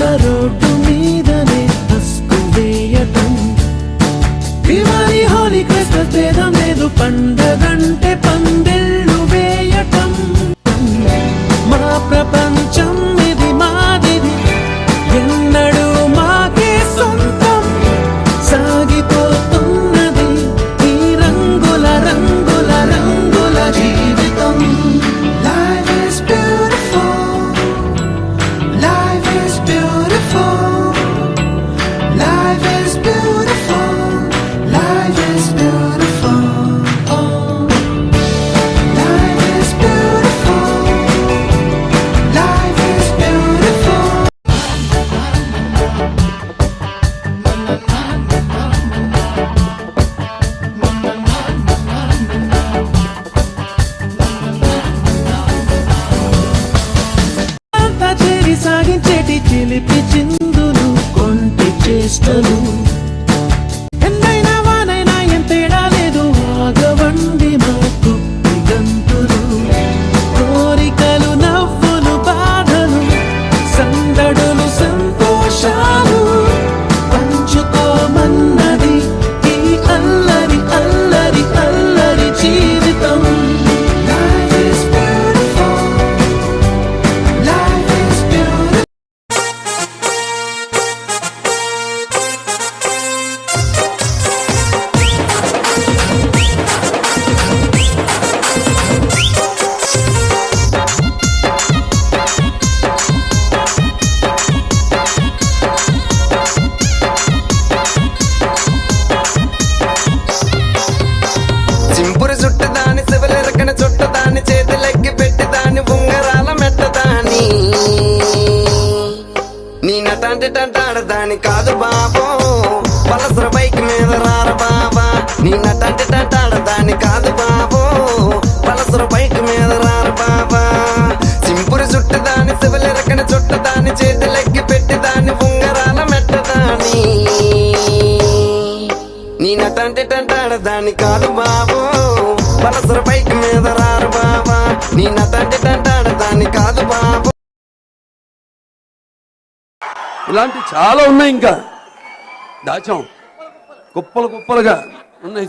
Road మీదనే హస్కు వేయటం Diwali Holi Christmas భేదం లేదు పండగంటే పందిళ్ళు వేయటం మా ప్రపంచం ఇది మాదిది ఎన్నడూ మాకే సొంతం సాగిపోతున్నది ఈ రంగుల రంగుల రంగుల జీవితం Life is beautiful Life is beautiful Life is beautiful Life is beautiful oh. Life is beautiful Life is beautiful అంతా చేరి సాగించేటి చిలిపి చిందులు కొంటి చేష్టలు ఎన్నైనా వానైనా ఏం తేడా లేదు ఆగవండి మాకు గంతులు కోరికలు నవ్వులు బాధలు సందడులు సంతోషాలు పంచుకోమన్నది ఈ అల్లరి అల్లరి అల్లరి జీవితం Life is beautiful Life is beautiful చింపురు చుట్టదాని శివలెరకన చుట్టదాని చేతులెక్కి పెట్టిదాని ఉంగరాల మెట్టదాని నీ నటాంటి టంటాడదాని కాదు బాబో పలసర బైక్ మీద రార బాబా నీ నటాంటి టంటాడదాని కాదు బాబో పలసర బైక్ మీద రార బాబా చింపురు చుట్టదాని శివలెరకన చుట్టదాని చేతులెక్కి పెట్టిదాని ఉంగరాల మెట్టదాని నీ నటంటే టంటాడదాని కాదు బాబు పలసర బైక్ మీద రారు బాబా నీ నటంటే టంటాడదాని కాదు బాబు ఇలాంటి చాలా ఉన్నాయి ఇంకా దాచాం కుప్పలు కుప్పలుగా ఉన్నాయి